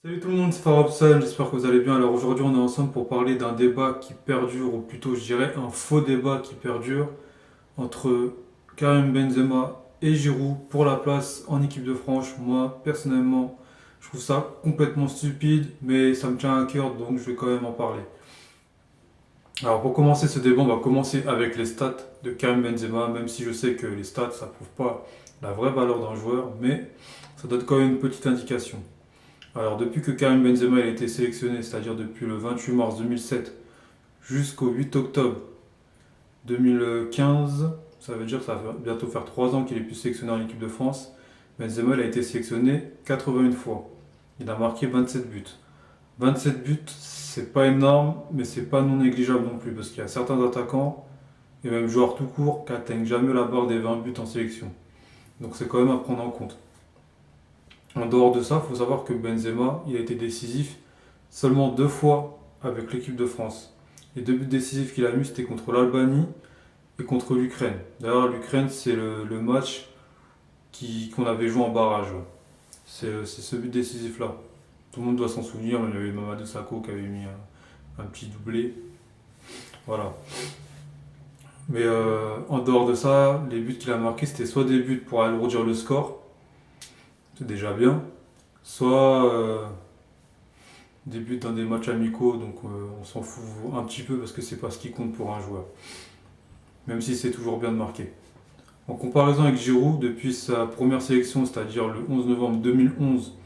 Salut tout le monde, c'est Farobson, j'espère que vous allez bien. Alors aujourd'hui on est ensemble pour parler d'un débat qui perdure, ou plutôt je dirais un faux débat qui perdure entre Karim Benzema et Giroud pour la place en équipe de France. Moi personnellement je trouve ça complètement stupide, mais ça me tient à cœur donc je vais quand même en parler. Alors pour commencer ce débat on va commencer avec les stats de Karim Benzema, même si je sais que les stats ça prouve pas la vraie valeur d'un joueur, mais ça donne quand même une petite indication. Alors, depuis que Karim Benzema a été sélectionné, c'est-à-dire depuis le 28 mars 2007 jusqu'au 8 octobre 2015, ça veut dire que ça va bientôt faire 3 ans qu'il est plus sélectionné en équipe de France. Benzema il a été sélectionné 81 fois. Il a marqué 27 buts. 27 buts, c'est pas énorme, mais c'est pas non négligeable non plus, parce qu'il y a certains attaquants, et même joueurs tout court, qui n'atteignent jamais la barre des 20 buts en sélection. Donc c'est quand même à prendre en compte. En dehors de ça, il faut savoir que Benzema, il a été décisif seulement 2 fois avec l'équipe de France. Les 2 buts décisifs qu'il a mis, c'était contre l'Albanie et contre l'Ukraine. D'ailleurs, l'Ukraine, c'est le match qu'on avait joué en barrage. C'est ce but décisif-là. Tout le monde doit s'en souvenir, il y avait Mamadou Sakho qui avait mis un petit doublé. Voilà. Mais en dehors de ça, les buts qu'il a marqués, c'était soit des buts pour alourdir le score, c'est déjà bien, soit des buts dans des matchs amicaux, donc on s'en fout un petit peu parce que c'est pas ce qui compte pour un joueur, même si c'est toujours bien de marquer. En comparaison avec Giroud, depuis sa première sélection, c'est-à-dire le 11 novembre 2011,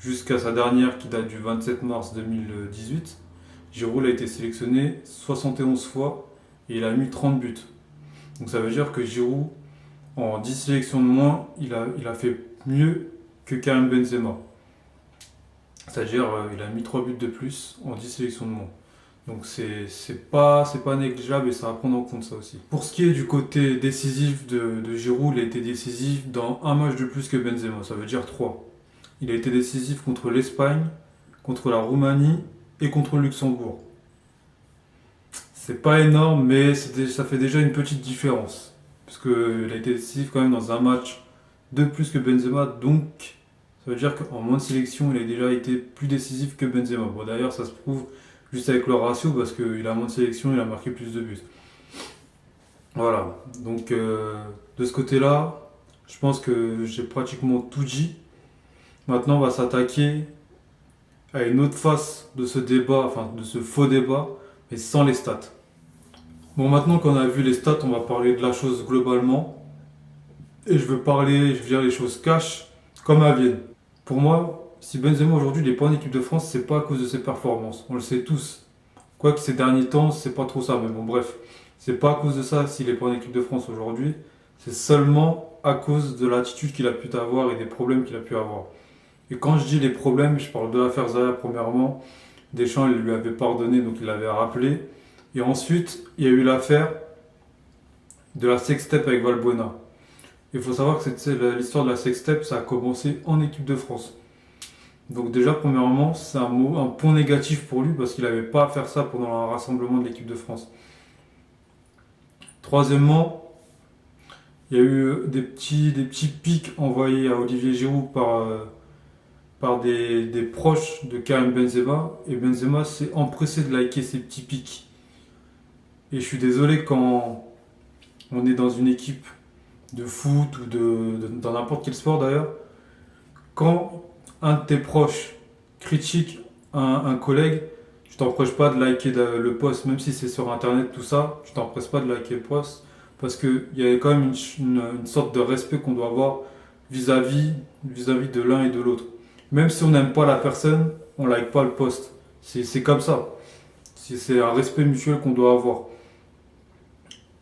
jusqu'à sa dernière qui date du 27 mars 2018, Giroud a été sélectionné 71 fois et il a mis 30 buts. Donc ça veut dire que Giroud, en 10 sélections de moins, il a fait mieux que Karim Benzema. C'est-à-dire il a mis 3 buts de plus en 10 sélections de moins. Donc c'est pas négligeable et ça va prendre en compte ça aussi. Pour ce qui est du côté décisif de Giroud, il a été décisif dans un match de plus que Benzema, ça veut dire 3. Il a été décisif contre l'Espagne, contre la Roumanie et contre le Luxembourg. C'est pas énorme, mais ça fait déjà une petite différence. Parce qu'il a été décisif quand même dans un match de plus que Benzema, donc ça veut dire qu'en moins de sélection, il a déjà été plus décisif que Benzema. Bon, d'ailleurs, ça se prouve juste avec le ratio, parce qu'il a moins de sélection, il a marqué plus de buts. Voilà, donc de ce côté-là, je pense que j'ai pratiquement tout dit. Maintenant, on va s'attaquer à une autre face de ce débat, enfin de ce faux débat, mais sans les stats. Bon, maintenant qu'on a vu les stats, on va parler de la chose globalement. Et je veux dire les choses cash comme elles viennent. Pour moi, si Benzema aujourd'hui n'est pas en équipe de France, c'est pas à cause de ses performances. On le sait tous. Quoique ces derniers temps, c'est pas trop ça, mais bon, bref. C'est pas à cause de ça s'il n'est pas en équipe de France aujourd'hui. C'est seulement à cause de l'attitude qu'il a pu avoir et des problèmes qu'il a pu avoir. Et quand je dis les problèmes, je parle de l'affaire Zaya premièrement. Deschamps, il lui avait pardonné, donc il l'avait rappelé. Et ensuite, il y a eu l'affaire de la sextape avec Valbuena. Il faut savoir que l'histoire de la sextape, ça a commencé en équipe de France. Donc déjà, premièrement, c'est un point négatif pour lui parce qu'il n'avait pas à faire ça pendant un rassemblement de l'équipe de France. Troisièmement, il y a eu des petits pics envoyés à Olivier Giroud par des proches de Karim Benzema. Et Benzema s'est empressé de liker ces petits pics. Et je suis désolé quand on est dans une équipe de foot ou dans n'importe quel sport d'ailleurs, quand un de tes proches critique un collègue, tu t'empresses pas de liker le post, même si c'est sur internet, tout ça, tu t'empresses pas de liker le post, parce qu'il y a quand même une sorte de respect qu'on doit avoir vis-à-vis de l'un et de l'autre. Même si on n'aime pas la personne, on like pas le post. C'est comme ça. C'est un respect mutuel qu'on doit avoir.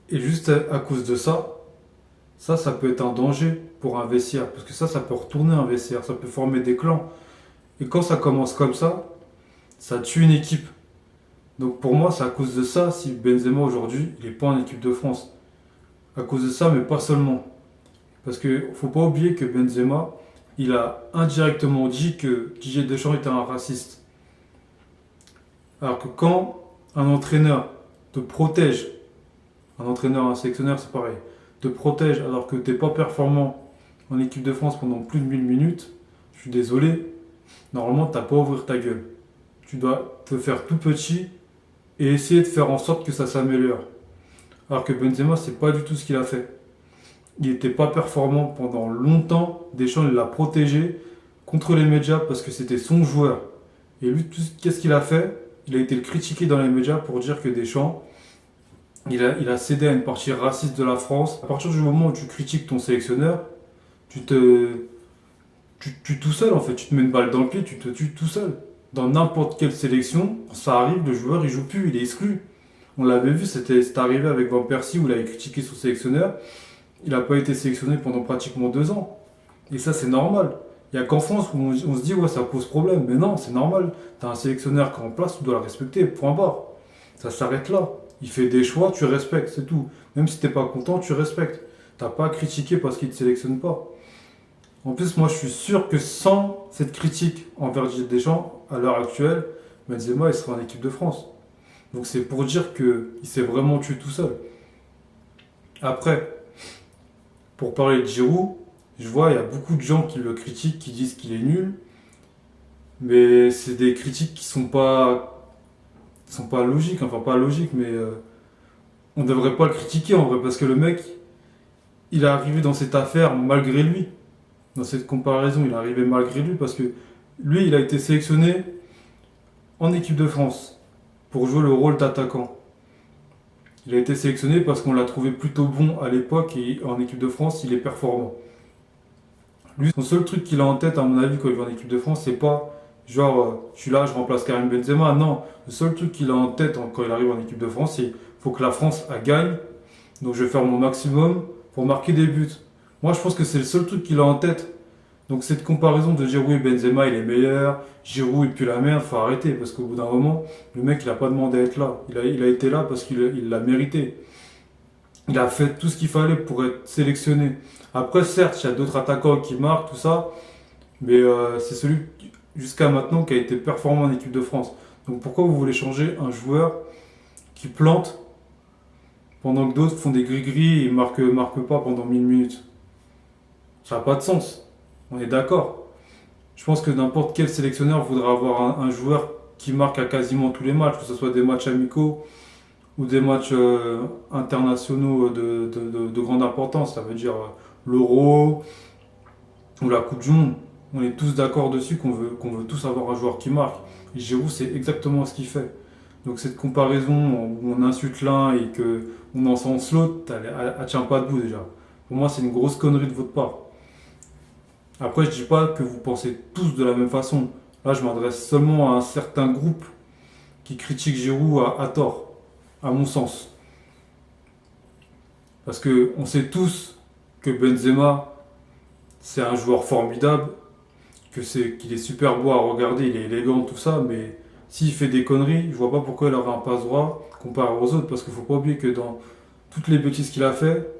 Et juste à cause de ça, ça peut être un danger pour un vestiaire. Parce que ça peut retourner un vestiaire, ça peut former des clans. Et quand ça commence comme ça tue une équipe. Donc pour moi, c'est à cause de ça si Benzema aujourd'hui, il n'est pas en équipe de France. À cause de ça, mais pas seulement. Parce qu'il ne faut pas oublier que Benzema, il a indirectement dit que Didier Deschamps était un raciste. Alors que quand un entraîneur te protège, un entraîneur, un sélectionneur, c'est pareil, te protège alors que tu n'es pas performant en équipe de France pendant plus de 1000 minutes, je suis désolé, Normalement, t'as pas à ouvrir ta gueule. Tu dois te faire tout petit et essayer de faire en sorte que ça s'améliore. Alors que Benzema, c'est pas du tout ce qu'il a fait. Il n'était pas performant pendant longtemps. Deschamps, il l'a protégé contre les médias parce que c'était son joueur. Et lui, qu'est-ce qu'il a fait? Il a été le critiqué dans les médias pour dire que Deschamps, il a cédé à une partie raciste de la France. À partir du moment où tu critiques ton sélectionneur, tu te, tu tout seul en fait, tu te mets une balle dans le pied, tu te tues tout seul. Dans n'importe quelle sélection, quand ça arrive, le joueur il joue plus, il est exclu. On l'avait vu, c'était arrivé avec Van Persie où il avait critiqué son sélectionneur. Il n'a pas été sélectionné pendant pratiquement 2 ans. Et ça, c'est normal. Il n'y a qu'en France où on se dit, ouais, ça pose problème. Mais non, c'est normal. Tu as un sélectionneur qui est en place, tu dois le respecter, point barre. Ça s'arrête là. Il fait des choix, tu respectes, c'est tout. Même si t'es pas content, tu respectes. T'as pas à critiquer parce qu'il ne te sélectionne pas. En plus, moi, je suis sûr que sans cette critique envers Didier Deschamps, à l'heure actuelle, Benzema, il serait en équipe de France. Donc c'est pour dire qu'il s'est vraiment tué tout seul. Après, pour parler de Giroud, je vois, il y a beaucoup de gens qui le critiquent, qui disent qu'il est nul. Mais c'est des critiques qui sont pas logiques. Enfin, pas logiques, mais on ne devrait pas le critiquer en vrai. Parce que le mec, il est arrivé dans cette affaire malgré lui. Dans cette comparaison, il est arrivé malgré lui. Parce que lui, il a été sélectionné en équipe de France pour jouer le rôle d'attaquant. Il a été sélectionné parce qu'on l'a trouvé plutôt bon à l'époque et en équipe de France, il est performant. Lui, son seul truc qu'il a en tête, à mon avis, quand il va en équipe de France, c'est pas genre je suis là, je remplace Karim Benzema. Non, le seul truc qu'il a en tête quand il arrive en équipe de France, c'est faut que la France elle gagne. Donc je vais faire mon maximum pour marquer des buts. Moi, je pense que c'est le seul truc qu'il a en tête. Donc cette comparaison de dire oui, Benzema il est meilleur, Giroud il pue la merde, faut arrêter parce qu'au bout d'un moment, le mec il a pas demandé à être là. Il a été là parce qu'il l'a mérité. Il a fait tout ce qu'il fallait pour être sélectionné. Après, certes, il y a d'autres attaquants qui marquent, tout ça, mais c'est celui jusqu'à maintenant qui a été performant en équipe de France. Donc pourquoi vous voulez changer un joueur qui plante pendant que d'autres font des gris-gris et marquent pas pendant 1000 minutes? Ça n'a pas de sens. On est d'accord. Je pense que n'importe quel sélectionneur voudra avoir un joueur qui marque à quasiment tous les matchs, que ce soit des matchs amicaux ou des matchs internationaux de grande importance. Ça veut dire l'Euro ou la Coupe du Monde. On est tous d'accord dessus qu'on veut tous avoir un joueur qui marque. Et Giroud, c'est exactement ce qu'il fait. Donc cette comparaison où on insulte l'un et qu'on encense l'autre, elle tient pas debout déjà. Pour moi, c'est une grosse connerie de votre part. Après, je dis pas que vous pensez tous de la même façon. Là, je m'adresse seulement à un certain groupe qui critique Giroud à tort, à mon sens. Parce que on sait tous que Benzema, c'est un joueur formidable, qu'il est super beau à regarder, il est élégant, tout ça, mais s'il fait des conneries, je vois pas pourquoi il aurait un passe-droit comparé aux autres, parce qu'il faut pas oublier que dans toutes les bêtises qu'il a fait,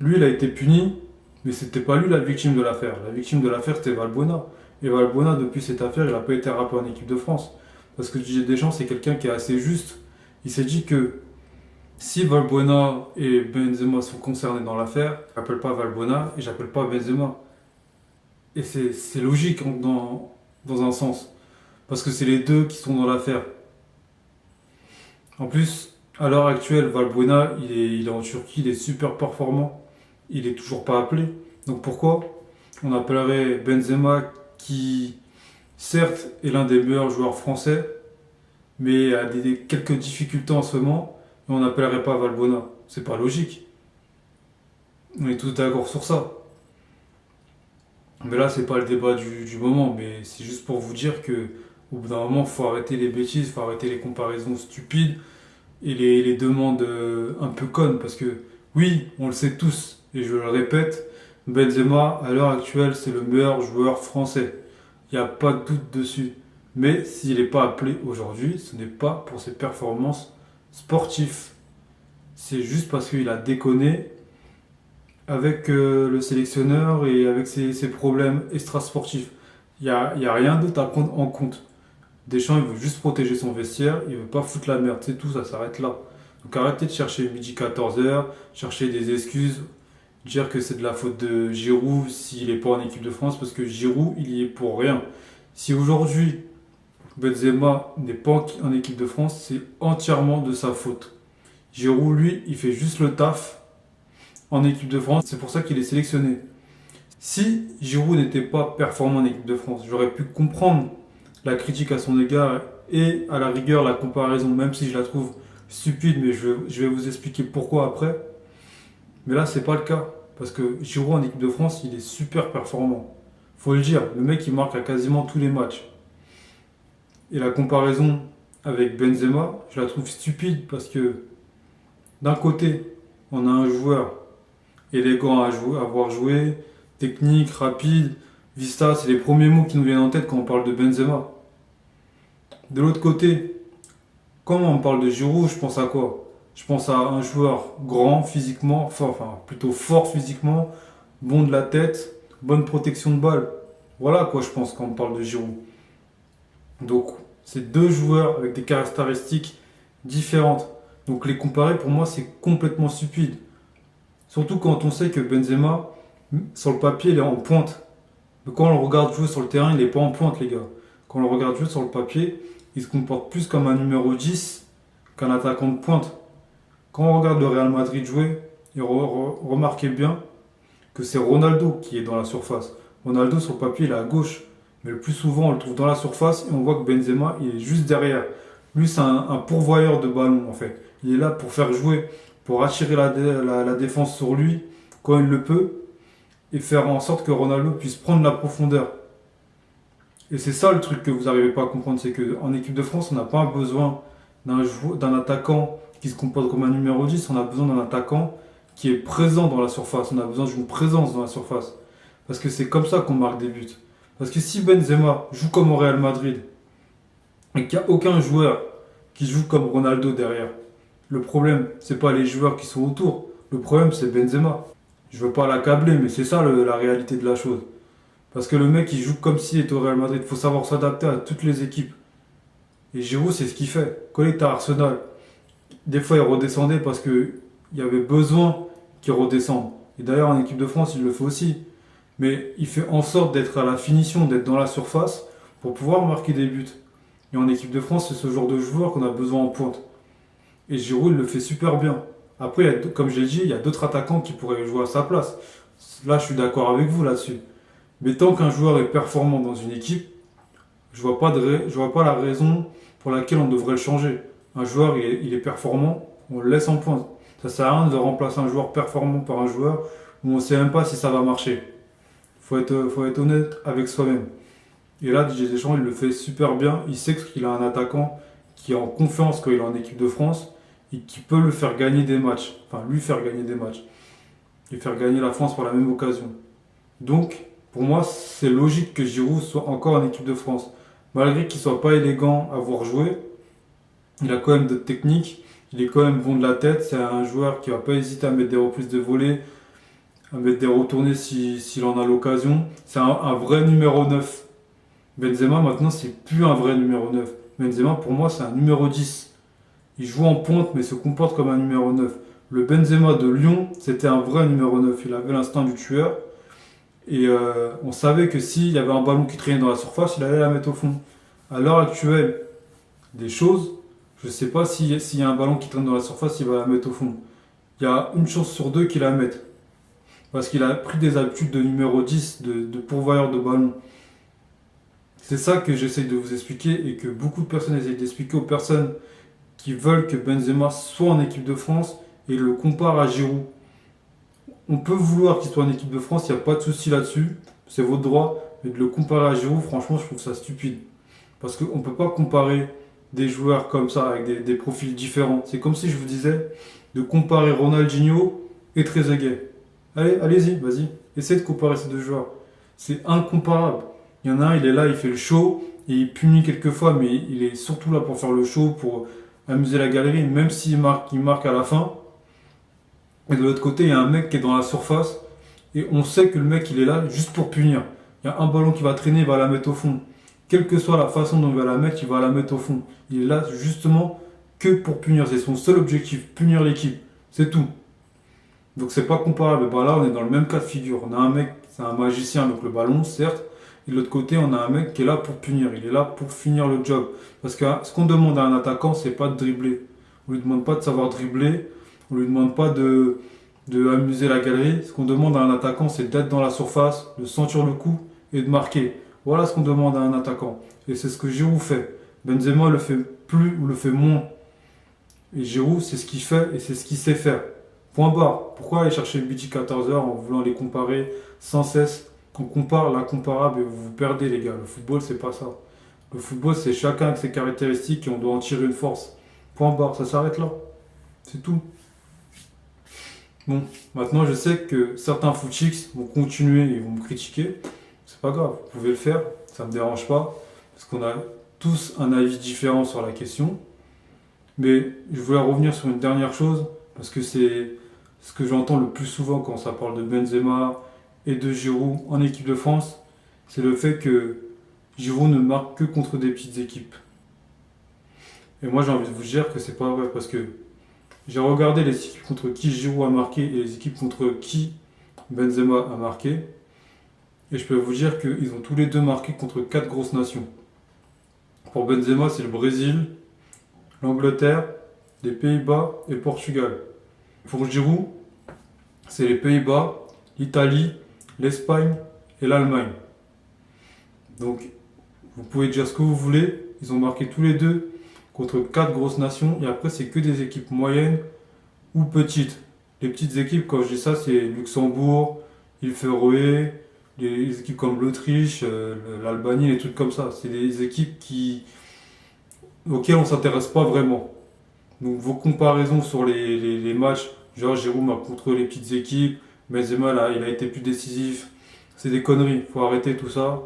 lui, il a été puni, mais c'était pas lui la victime de l'affaire. La victime de l'affaire, c'était Valbuena. Et Valbuena, depuis cette affaire, il n'a pas été rappelé en équipe de France. Parce que Didier Deschamps, c'est quelqu'un qui est assez juste. Il s'est dit que si Valbuena et Benzema sont concernés dans l'affaire, j'appelle pas Valbuena et j'appelle pas Benzema. Et c'est logique dans un sens. Parce que c'est les deux qui sont dans l'affaire. En plus, à l'heure actuelle, Valbuena, il est en Turquie, il est super performant. Il est toujours pas appelé. Donc pourquoi on appellerait Benzema qui, certes, est l'un des meilleurs joueurs français, mais a quelques difficultés en ce moment, et on n'appellerait pas Valbuena? C'est pas logique. On est tous d'accord sur ça. Mais là, c'est pas le débat du moment, mais c'est juste pour vous dire que au bout d'un moment, il faut arrêter les bêtises, il faut arrêter les comparaisons stupides et les demandes un peu connes, parce que oui, on le sait tous, et je le répète, Benzema, à l'heure actuelle, c'est le meilleur joueur français. Il n'y a pas de doute dessus. Mais s'il n'est pas appelé aujourd'hui, ce n'est pas pour ses performances sportives. C'est juste parce qu'il a déconné avec le sélectionneur et avec ses problèmes extrasportifs. Il y a rien d'autre à prendre en compte. Deschamps, il veut juste protéger son vestiaire, il veut pas foutre la merde, c'est tout, ça s'arrête là. Donc arrêtez de chercher midi 14h, chercher des excuses, dire que c'est de la faute de Giroud s'il n'est pas en équipe de France, parce que Giroud, il y est pour rien. Si aujourd'hui Benzema n'est pas en équipe de France, c'est entièrement de sa faute. Giroud, lui, il fait juste le taf en équipe de France, c'est pour ça qu'il est sélectionné. Si Giroud n'était pas performant en équipe de France, j'aurais pu comprendre la critique à son égard et à la rigueur la comparaison, même si je la trouve stupide, mais je vais vous expliquer pourquoi après. Mais là, c'est pas le cas, parce que Giroud en équipe de France, il est super performant. Faut le dire, le mec il marque à quasiment tous les matchs. Et la comparaison avec Benzema, je la trouve stupide parce que d'un côté, on a un joueur élégant à voir jouer, technique, rapide, vista, c'est les premiers mots qui nous viennent en tête quand on parle de Benzema. De l'autre côté, quand on parle de Giroud, je pense à quoi? Je pense à un joueur grand physiquement, enfin plutôt fort physiquement, bon de la tête, bonne protection de balle. Voilà à quoi je pense quand on parle de Giroud. Donc, c'est deux joueurs avec des caractéristiques différentes. Donc, les comparer, pour moi, c'est complètement stupide. Surtout quand on sait que Benzema, sur le papier, il est en pointe. Mais quand on le regarde jouer sur le terrain, il n'est pas en pointe, les gars. Quand on le regarde jouer sur le papier, il se comporte plus comme un numéro 10 qu'un attaquant de pointe. Quand on regarde le Real Madrid jouer, remarquez bien que c'est Ronaldo qui est dans la surface. Ronaldo, sur le papier, il est à gauche. Mais le plus souvent, on le trouve dans la surface et on voit que Benzema, il est juste derrière. Lui, c'est un pourvoyeur de ballon, en fait. Il est là pour faire jouer, pour attirer la défense sur lui quand il le peut et faire en sorte que Ronaldo puisse prendre la profondeur. Et c'est ça le truc que vous n'arrivez pas à comprendre, c'est qu'en équipe de France, on n'a pas besoin d'un attaquant qui se comporte comme un numéro 10, on a besoin d'un attaquant qui est présent dans la surface, on a besoin d'une présence dans la surface. Parce que c'est comme ça qu'on marque des buts. Parce que si Benzema joue comme au Real Madrid et qu'il n'y a aucun joueur qui joue comme Ronaldo derrière, le problème, c'est pas les joueurs qui sont autour, le problème c'est Benzema. Je veux pas l'accabler, mais c'est ça la réalité de la chose. Parce que le mec, il joue comme s'il était au Real Madrid. Il faut savoir s'adapter à toutes les équipes. Et Giroud, c'est ce qu'il fait. Quand il était à Arsenal, des fois, il redescendait parce qu'il y avait besoin qu'il redescende. Et d'ailleurs, en équipe de France, il le fait aussi. Mais il fait en sorte d'être à la finition, d'être dans la surface pour pouvoir marquer des buts. Et en équipe de France, c'est ce genre de joueur qu'on a besoin en pointe. Et Giroud, il le fait super bien. Après, comme je l'ai dit, il y a d'autres attaquants qui pourraient jouer à sa place. Là, je suis d'accord avec vous là-dessus. Mais tant qu'un joueur est performant dans une équipe, je vois pas la raison pour laquelle on devrait le changer. Un joueur, il est performant, on le laisse en pointe. Ça sert à rien de remplacer un joueur performant par un joueur où on ne sait même pas si ça va marcher. Faut être honnête avec soi-même. Et là, Didier Deschamps, il le fait super bien. Il sait qu'il a un attaquant qui est en confiance quand il est en équipe de France et qui peut le faire gagner des matchs. Enfin, lui faire gagner des matchs. Et faire gagner la France par la même occasion. Donc, pour moi, c'est logique que Giroud soit encore en équipe de France. Malgré qu'il ne soit pas élégant à voir jouer, il a quand même de technique, il est quand même bon de la tête. C'est un joueur qui ne va pas hésiter à mettre des reprises de volée, à mettre des retournées s'il en a l'occasion. C'est un vrai numéro 9. Benzema, maintenant, c'est plus un vrai numéro 9. Benzema, pour moi, c'est un numéro 10. Il joue en pointe, mais se comporte comme un numéro 9. Le Benzema de Lyon, c'était un vrai numéro 9. Il avait l'instinct du tueur. Et on savait que s'il y avait un ballon qui traînait dans la surface, il allait la mettre au fond. À l'heure actuelle, des choses, je ne sais pas s'il y a un ballon qui traîne dans la surface, il va la mettre au fond. Il y a une chance sur deux qu'il la mette. Parce qu'il a pris des habitudes de numéro 10, de pourvoyeur de ballon. C'est ça que j'essaye de vous expliquer et que beaucoup de personnes essayent d'expliquer aux personnes qui veulent que Benzema soit en équipe de France et le comparent à Giroud. On peut vouloir qu'il soit en équipe de France, il n'y a pas de souci là-dessus, c'est votre droit, mais de le comparer à Giroud, franchement, je trouve ça stupide. Parce qu'on ne peut pas comparer des joueurs comme ça, avec des profils différents. C'est comme si je vous disais de comparer Ronaldinho et Trezeguet. Allez-y, vas-y, essayez de comparer ces deux joueurs. C'est incomparable. Il y en a un, il est là, il fait le show, et il punit quelquefois, mais il est surtout là pour faire le show, pour amuser la galerie, même s'il marque, il marque à la fin. Et de l'autre côté, il y a un mec qui est dans la surface et on sait que le mec il est là juste pour punir. Il y a un ballon qui va traîner, il va la mettre au fond. Quelle que soit la façon dont il va la mettre, il va la mettre au fond. Il est là justement que pour punir. C'est son seul objectif, punir l'équipe. C'est tout. Donc c'est pas comparable. Ben là, on est dans le même cas de figure. On a un mec, c'est un magicien, donc le ballon, certes, Et de l'autre côté, on a un mec qui est là pour punir. Il est là pour finir le job. Parce que ce qu'on demande à un attaquant, c'est pas de dribbler. On lui demande pas de savoir dribbler. On lui demande pas de amuser la galerie. Ce qu'on demande à un attaquant, c'est d'être dans la surface, de sentir le coup et de marquer. Voilà ce qu'on demande à un attaquant. Et c'est ce que Giroud fait. Benzema le fait plus ou le fait moins. Et Giroud, c'est ce qu'il fait et c'est ce qu'il sait faire. Point barre. Pourquoi aller chercher le budget 14 heures en voulant les comparer sans cesse? On compare l'incomparable et vous vous perdez, les gars. Le football, c'est pas ça. Le football, c'est chacun avec ses caractéristiques et on doit en tirer une force. Point barre, ça s'arrête là. C'est tout. Bon, maintenant je sais que certains footchicks vont continuer et vont me critiquer. C'est pas grave, vous pouvez le faire, ça me dérange pas. Parce qu'on a tous un avis différent sur la question. Mais je voulais revenir sur une dernière chose, parce que c'est ce que j'entends le plus souvent quand ça parle de Benzema et de Giroud en équipe de France, c'est le fait que Giroud ne marque que contre des petites équipes. Et moi j'ai envie de vous dire que c'est pas vrai, parce que j'ai regardé les équipes contre qui Giroud a marqué et les équipes contre qui Benzema a marqué, et je peux vous dire qu'ils ont tous les deux marqué contre 4 grosses nations. Pour Benzema, c'est le Brésil, l'Angleterre, les Pays-Bas et le Portugal. Pour Giroud, c'est les Pays-Bas, l'Italie, l'Espagne et l'Allemagne. Donc, vous pouvez dire ce que vous voulez, ils ont marqué tous les deux contre 4 grosses nations, et après, c'est que des équipes moyennes ou petites. Les petites équipes, quand je dis ça, c'est Luxembourg, Île Féroé, les équipes comme l'Autriche, l'Albanie, les trucs comme ça. C'est des équipes auxquelles on ne s'intéresse pas vraiment. Donc vos comparaisons sur les matchs, genre Giroud marque contre les petites équipes, Benzema là, il a été plus décisif, c'est des conneries, il faut arrêter tout ça.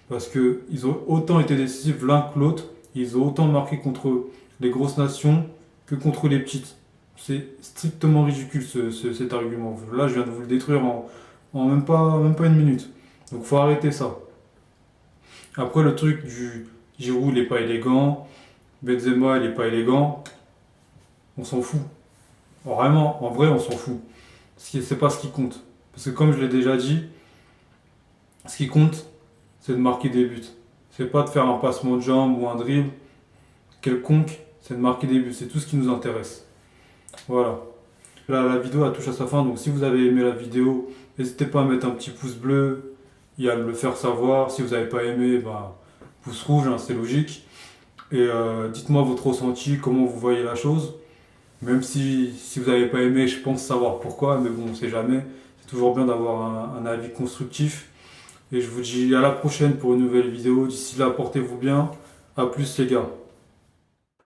Parce qu'ils ont autant été décisifs l'un que l'autre, ils ont autant marqué contre les grosses nations que contre les petites. C'est strictement ridicule cet argument. Là, je viens de vous le détruire en même pas une minute. Donc faut arrêter ça. Après, le truc du Giroud, il n'est pas élégant, Benzema, il n'est pas élégant, on s'en fout. Vraiment, en vrai, on s'en fout. C'est pas ce qui compte. Parce que comme je l'ai déjà dit, ce qui compte, c'est de marquer des buts. C'est pas de faire un passement de jambe ou un dribble quelconque, c'est de marquer des buts. C'est tout ce qui nous intéresse. Voilà. Là, la vidéo elle touche à sa fin, donc si vous avez aimé la vidéo, n'hésitez pas à mettre un petit pouce bleu et à me le faire savoir. Si vous n'avez pas aimé, pouce rouge, hein, c'est logique. Et dites-moi votre ressenti, comment vous voyez la chose. Même si vous n'avez pas aimé, je pense savoir pourquoi, mais bon, on ne sait jamais. C'est toujours bien d'avoir un avis constructif. Et je vous dis à la prochaine pour une nouvelle vidéo. D'ici là, portez-vous bien. A plus les gars.